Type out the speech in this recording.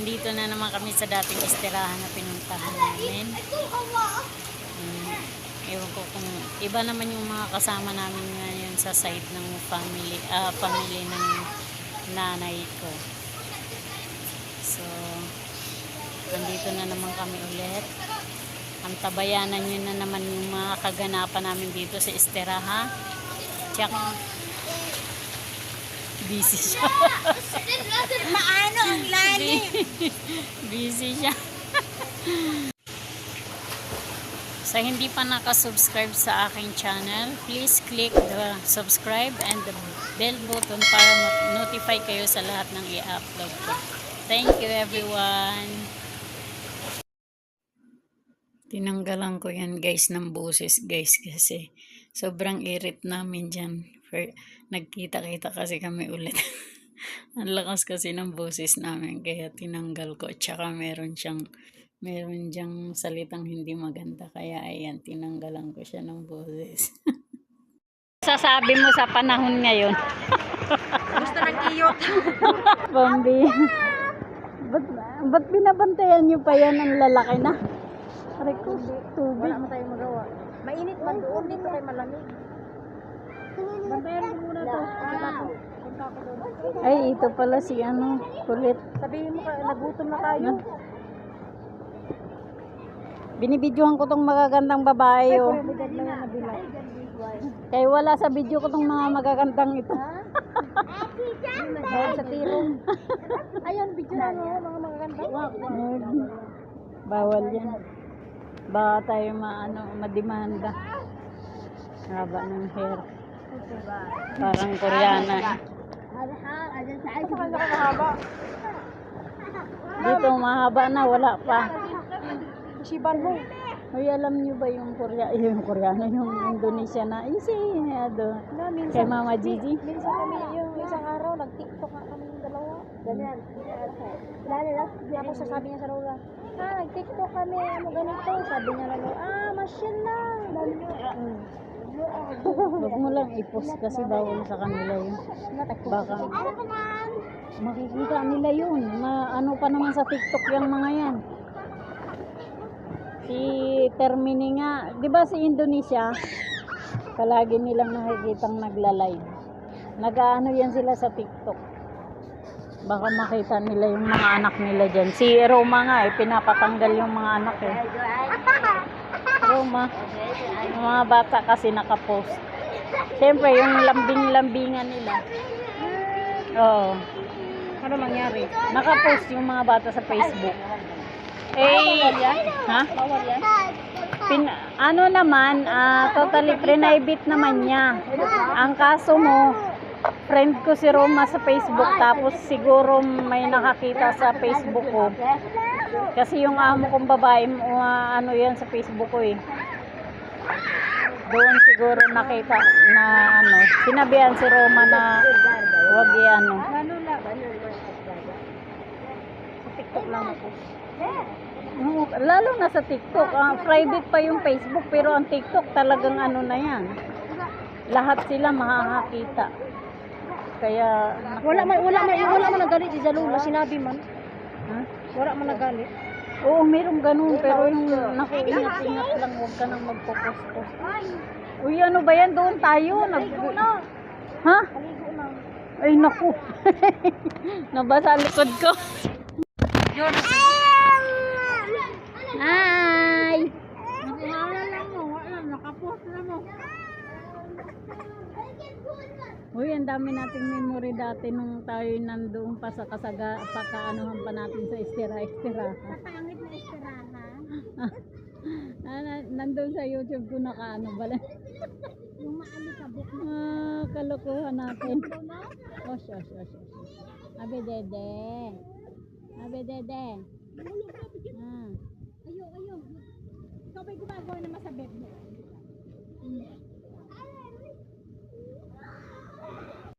Nandito na naman kami sa dating estirahan na pinuntahan namin. Ewan ko kung iba naman yung mga kasama namin ngayon sa site ng family ng nanay ko. So, nandito na naman kami ulit. Ang tabayanan nyo na naman yung mga kaganapan namin dito sa estirahan. Tsaka, busy siya. Paano ang lalim? Busy siya. Sa hindi pa nakasubscribe sa aking channel, please click the subscribe and the bell button para notify kayo sa lahat ng i-upload ko. Thank you everyone. Tinanggalan ko yan guys ng boses guys kasi sobrang irit namin dyan. Nagkita-kita kasi kami ulit. Ang lakas kasi ng boses namin kaya tinanggal ko. Tsaka meron diyang salitang hindi maganda kaya ayan tinanggalan ko siya ng boses. Sasabi mo sa panahon ngayon? Gusto ng iyot. Bambi. Ba't binabantayan niyo pa yan ng lalaki na? Aray ko, tubig. Wala mo tayong magawa. Mainit man doon, dito tayo malamig. Bantayan mo muna to. Punta ko doon. Ay, ito pala si kulit. Sabihin mo ka, nagutom na tayo. Binibidyohan ko tong magagandang babae. Oh. Kaya wala sa video ko tong mga magagandang ito. Dahil sa tirong. Ayun, video na mga magagandang. Bawal yan. Baka tayo madimanda. Haba ng hair. Parang Koreana. Dito mahaba na, wala pa. Siban mo. Uy, alam niyo ba yung Koreano, yung Indonesia na kay Mama Gigi? Minsan kami yung isang araw, nag-tiktok nga kami yung dalawa. Ganyan. Tapos sasabi niya sa Lola, nag-tiktok kami, ganito. Sabi niya na Lola, machine lang. Huwag mo lang i-post kasi bawal sa kanila yun. Baka makikita nila yun. Ano pa naman sa TikTok yung mga yan. Si Termini nga, di ba si Indonesia, palagi nilang nakikitang nagla-live. Nag-aano yan sila sa TikTok. Baka makita nila yung mga anak nila dyan. Si Roma nga pinapatanggal yung mga anak Roma. Yung mga bata kasi nakapost. Siyempre, yung lambing-lambingan nila. Oo. Ano mangyari? Nakapost yung mga bata sa Facebook. Ha? Bawal yan? Ano naman, totally private naman niya. Ang kaso mo, friend ko si Roma sa Facebook, tapos siguro may nakakita sa Facebook ko. Kasi yung amo kong babae, yan sa Facebook ko Doon siguro nakita na sinabihan si Roma na huwag Sa TikTok lang ako. Lalo na sa TikTok, private pa yung Facebook pero ang TikTok talagang na yan. Lahat sila makakakita. Kaya Wala man nagalit si Jalula, sinabi man. ha? Wala man nagalit. Oo, mayroong ganun pero yung ingat-ingat lang, huwag ka nang magpo-post. Uy, ano ba yan? Doon tayo. Ha? Ay, naku. Nabasa likod ko. Yun. Hi! Wala lang mo. Nakapost na mo. Uy, ang dami nating memory dati nung tayo nandoon pa sa pakaanuhan pa natin sa estira-estira. Pangit na estirahan. Nandoon sa YouTube ko bala. Yung maalikabok na. Kalokohan natin. Osh. Abe dede. Ayaw. Ikaw ba'y gumagawa naman sa bed mo?